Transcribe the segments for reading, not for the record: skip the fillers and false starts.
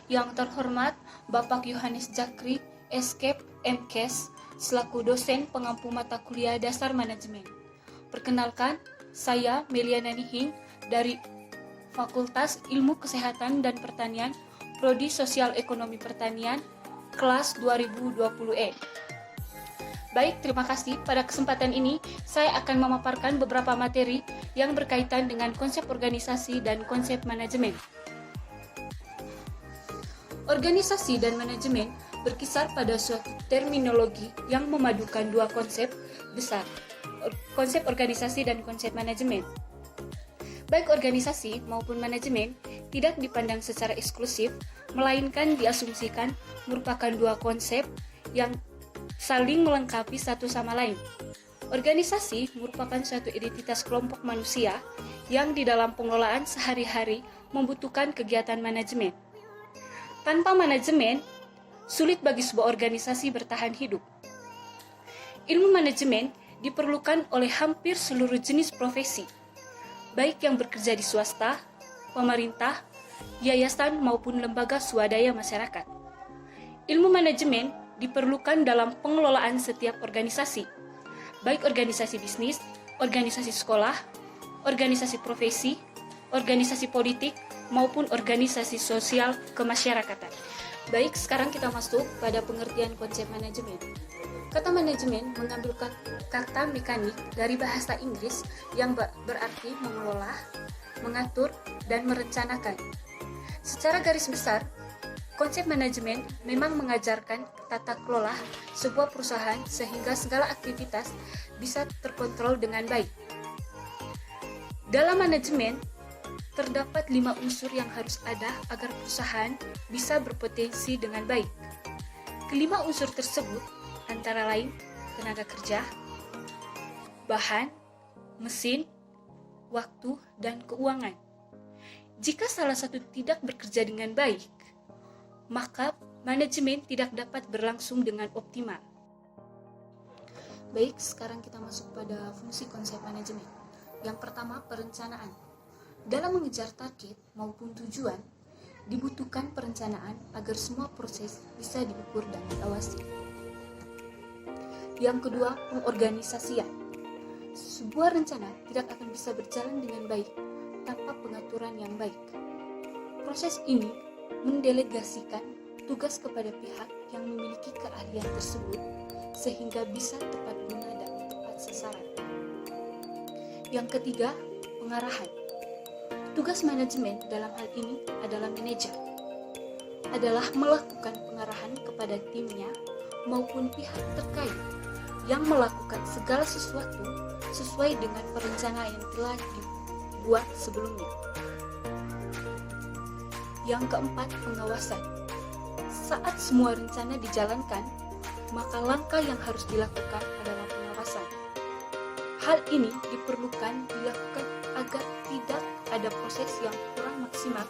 Yang terhormat Bapak Yohanes Jakri, Eskep, MKes, selaku dosen pengampu mata kuliah dasar manajemen. Perkenalkan, saya Meliana Nihing dari Fakultas Ilmu Kesehatan dan Pertanian, Prodi Sosial Ekonomi Pertanian, kelas 2020E. Baik, terima kasih. Pada kesempatan ini, saya akan memaparkan beberapa materi yang berkaitan dengan konsep organisasi dan konsep manajemen. Organisasi dan manajemen berkisar pada suatu terminologi yang memadukan dua konsep besar, konsep organisasi dan konsep manajemen. Baik organisasi maupun manajemen tidak dipandang secara eksklusif, melainkan diasumsikan merupakan dua konsep yang saling melengkapi satu sama lain. Organisasi merupakan suatu identitas kelompok manusia yang di dalam pengelolaan sehari-hari membutuhkan kegiatan manajemen. Tanpa manajemen, sulit bagi sebuah organisasi bertahan hidup. Ilmu manajemen diperlukan oleh hampir seluruh jenis profesi, baik yang bekerja di swasta, pemerintah, yayasan maupun lembaga swadaya masyarakat. Ilmu manajemen diperlukan dalam pengelolaan setiap organisasi, baik organisasi bisnis, organisasi sekolah, organisasi profesi, organisasi politik, maupun organisasi sosial kemasyarakatan. Baik, sekarang kita masuk pada pengertian konsep manajemen. Kata manajemen mengambil kata mekanik dari bahasa Inggris yang berarti mengelola, mengatur, dan merencanakan. Secara garis besar, konsep manajemen memang mengajarkan tata kelola sebuah perusahaan sehingga segala aktivitas bisa terkontrol dengan baik. Dalam manajemen, terdapat 5 unsur yang harus ada agar perusahaan bisa berpotensi dengan baik. Kelima unsur tersebut antara lain tenaga kerja, bahan, mesin, waktu, dan keuangan. Jika salah satu tidak bekerja dengan baik, maka manajemen tidak dapat berlangsung dengan optimal. Baik, sekarang kita masuk pada fungsi konsep manajemen. Yang pertama, perencanaan. Dalam mengejar target maupun tujuan, dibutuhkan perencanaan agar semua proses bisa diukur dan diawasi. Yang kedua, pengorganisasian. Sebuah rencana tidak akan bisa berjalan dengan baik tanpa pengaturan yang baik. Proses ini mendelegasikan tugas kepada pihak yang memiliki keahlian tersebut sehingga bisa tepat guna dan tepat sasaran. Yang ketiga, pengarahan. Tugas manajemen dalam hal ini adalah manajer, adalah melakukan pengarahan kepada timnya maupun pihak terkait yang melakukan segala sesuatu sesuai dengan perencanaan yang telah dibuat sebelumnya. Yang keempat, pengawasan. Saat semua rencana dijalankan, maka langkah yang harus dilakukan adalah pengawasan. Hal ini diperlukan dilakukan agar tidak ada proses yang kurang maksimal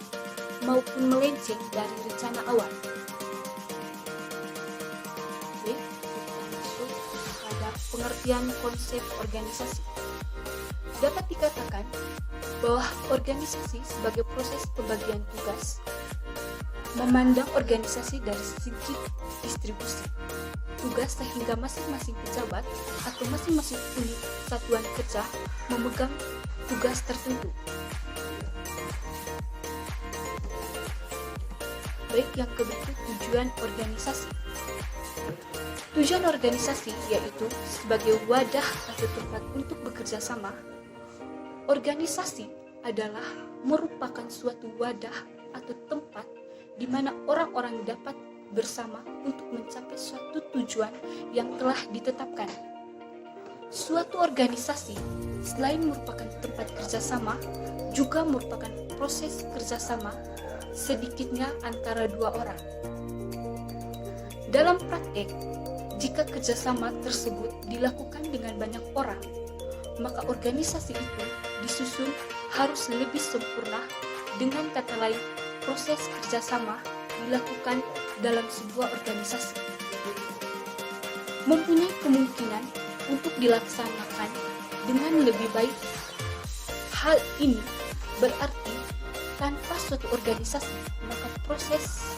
maupun melenceng dari rencana awal. Oke, kita masuk pada pengertian konsep organisasi. Dapat dikatakan bahwa organisasi sebagai proses pembagian tugas, memandang organisasi dari segi distribusi tugas sehingga masing-masing pejabat atau masing-masing unit satuan kerja memegang tugas tertentu. Baik, yang kedua, tujuan organisasi. Tujuan organisasi yaitu sebagai wadah atau tempat untuk bekerja sama. Organisasi adalah merupakan suatu wadah atau tempat di mana orang-orang dapat bersama untuk mencapai suatu tujuan yang telah ditetapkan. Suatu organisasi selain merupakan tempat kerjasama, juga merupakan proses kerjasama sedikitnya antara dua orang. Dalam praktek, jika kerjasama tersebut dilakukan dengan banyak orang, maka organisasi itu disusun harus lebih sempurna. Dengan kata lain, proses kerjasama dilakukan dalam sebuah organisasi mempunyai kemungkinan untuk dilaksanakan dengan lebih baik. Hal ini berarti tanpa suatu organisasi, maka proses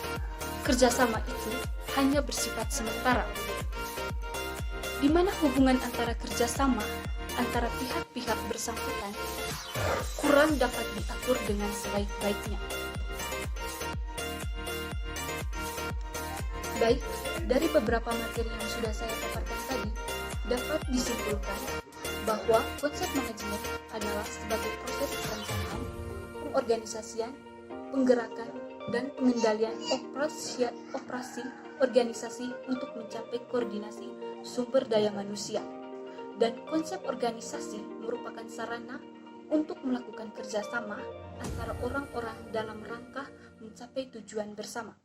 kerjasama itu hanya bersifat sementara, di mana hubungan antara kerjasama antara pihak-pihak bersangkutan kurang dapat diatur dengan sebaik-baiknya. Baik, dari beberapa materi yang sudah saya paparkan tadi, dapat disimpulkan bahwa konsep manajemen adalah sebagai proses perencanaan, pengorganisasian, penggerakan, dan pengendalian operasi organisasi untuk mencapai koordinasi sumber daya manusia. Dan konsep organisasi merupakan sarana untuk melakukan kerjasama antara orang-orang dalam rangka mencapai tujuan bersama.